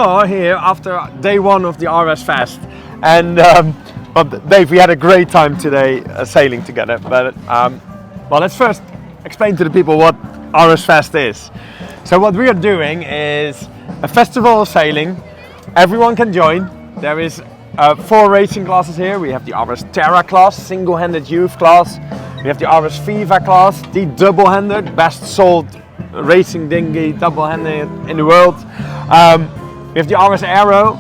are here after day one of the RS Fest, and well, Dave, we had a great time today sailing together. But well, let's first explain to the people what RS Fest is. So what we are doing is a festival of sailing. Everyone can join. There is 4 racing classes here. We have the RS Terra class, single-handed youth class. We have the RS Viva class, the double-handed, best sold racing dinghy double-handed in the world. We have the RS Aero,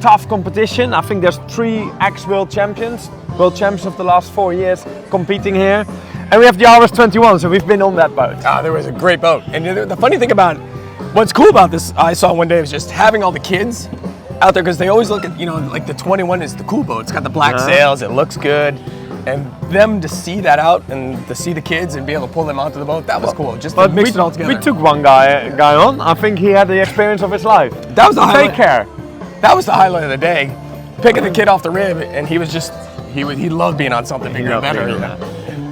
tough competition. I think there's 3 ex-world champions of the last 4 years competing here. And we have the RS 21, so we've been on that boat. There was a great boat. And the funny thing about what's cool about this, I saw one day, was just having all the kids out there, because they always look at, like the 21 is the cool boat. It's got the black sails, it looks good. And them to see that out and to see the kids and be able to pull them onto the boat, that was cool. Just to mix it all together. We took one guy on. I think he had the experience of his life. That was the highlight. Take care. That was the highlight of the day. Picking the kid off the rib, and he was just, he loved being on something bigger and better.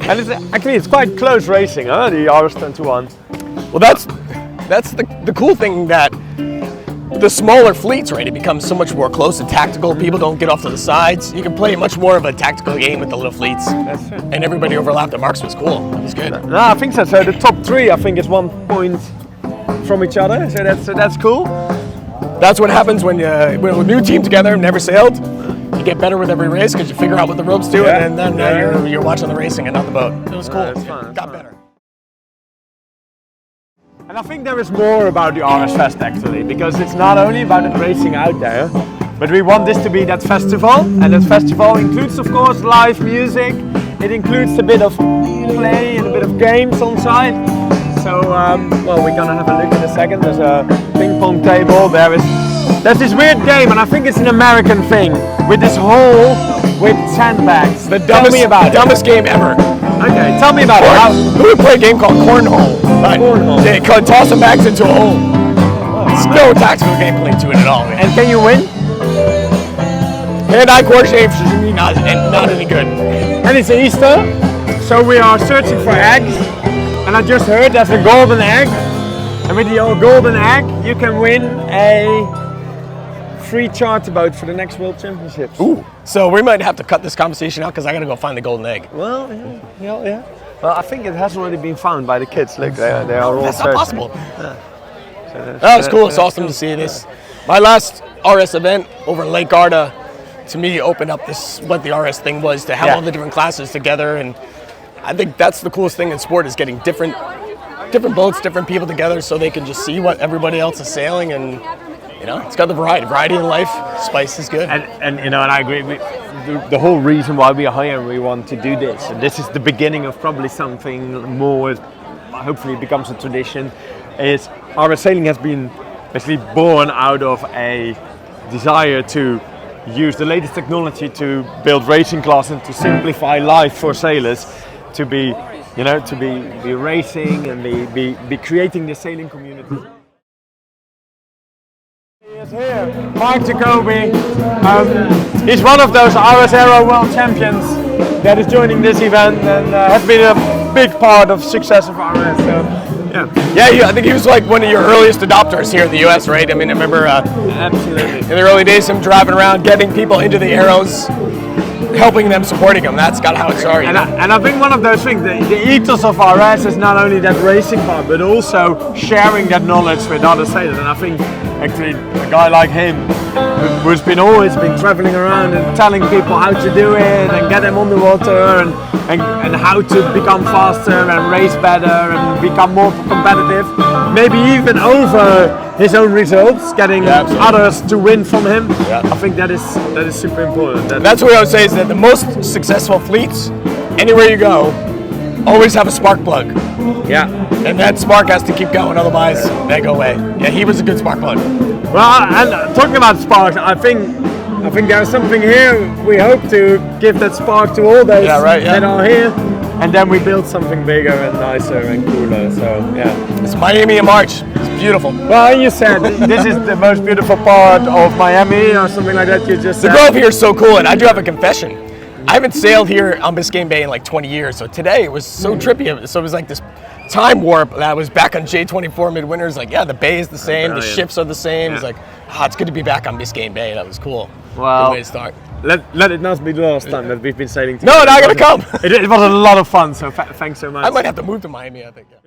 And it's quite close racing, huh? The RS 21. Well, that's the cool thing, that the smaller fleets, right? It becomes so much more close and tactical. People don't get off to the sides. You can play much more of a tactical game with the little fleets. That's true. And everybody overlapped at Marks was cool. It was good. No, I think so. So the top 3, I think, is 1 point from each other. So that's cool. That's what happens when a new team together, never sailed. You get better with every race because you figure out what the ropes do, and then you're watching the racing and not the boat. It was cool. It's fun. Got better. And I think there is more about the RS Fest actually, because it's not only about the racing out there, but we want this to be that festival, and that festival includes, of course, live music. It includes a bit of play and a bit of games on site. So, well, we're gonna have a look in a second. There's a ping pong table. There's this weird game, and I think it's an American thing, with this hole with sandbags. Tell me about it. Dumbest game ever. Okay, tell me about it. Who would play a game called Cornhole? Cornhole. They toss some bags into a hole. There's no tactical gameplay to it at all, man. And can you win? Hand-eye coordination is not any good. And it's Easter, so we are searching for eggs. And I just heard there's a golden egg. And with the golden egg, you can win a free charter boat for the next World Championships. Ooh. So we might have to cut this conversation out, because I gotta go find the golden egg. Well, yeah. Well, I think it has already been found by the kids. Look, they are all That's searching. not possible. That was cool. It's awesome to see this. My last RS event over in Lake Garda, to me, opened up what the RS thing was, to have all the different classes together. And I think that's the coolest thing in sport, is getting different boats, different people together, so they can just see what everybody else is sailing. And it's got the variety in life. Spice is good. And and I agree. The whole reason why we are here and we want to do this, and this is the beginning of probably something more, hopefully it becomes a tradition, is RS sailing has been basically born out of a desire to use the latest technology to build racing classes and to simplify life for sailors, to be racing and be creating the sailing community. Here, Mark Jacoby. He's one of those RS Aero World Champions that is joining this event, and has been a big part of success of RS. So, I think he was like one of your earliest adopters here in the U.S., right? I mean, I remember absolutely in the early days, him driving around, getting people into the Aeros, helping them, supporting them. That's got how it started. And I think one of those things, the ethos of RS is not only that racing part, but also sharing that knowledge with other sailors. And I think actually a guy like him, who's always been traveling around and telling people how to do it and get them on the water and how to become faster and race better and become more competitive, maybe even over his own results, getting others to win from him. I think that is super important. That's what I would say, is that the most successful fleets, anywhere you go, always have a spark plug. Yeah. And that spark has to keep going, otherwise they go away. Yeah, he was a good spark plug. Well, and talking about sparks, I think there's something here. We hope to give that spark to all those that are here, and then we build something bigger and nicer and cooler. So it's Miami in March. It's beautiful. Well, you said this is the most beautiful part of Miami, or something like that. You just said. The grove here is so cool, and I do have a confession. I haven't sailed here on Biscayne Bay in like 20 years, so today it was so trippy. So it was like this time warp that I was back on J24 Midwinter's. Like, yeah, the bay is the same, the Brilliant. ships are the same. Yeah. It's like, it's good to be back on Biscayne Bay. That was cool. Well, Good way to start. let it not be the last time that we've been sailing together. No, now I gotta come. It was a lot of fun, so thanks so much. I might have to move to Miami, I think. Yeah.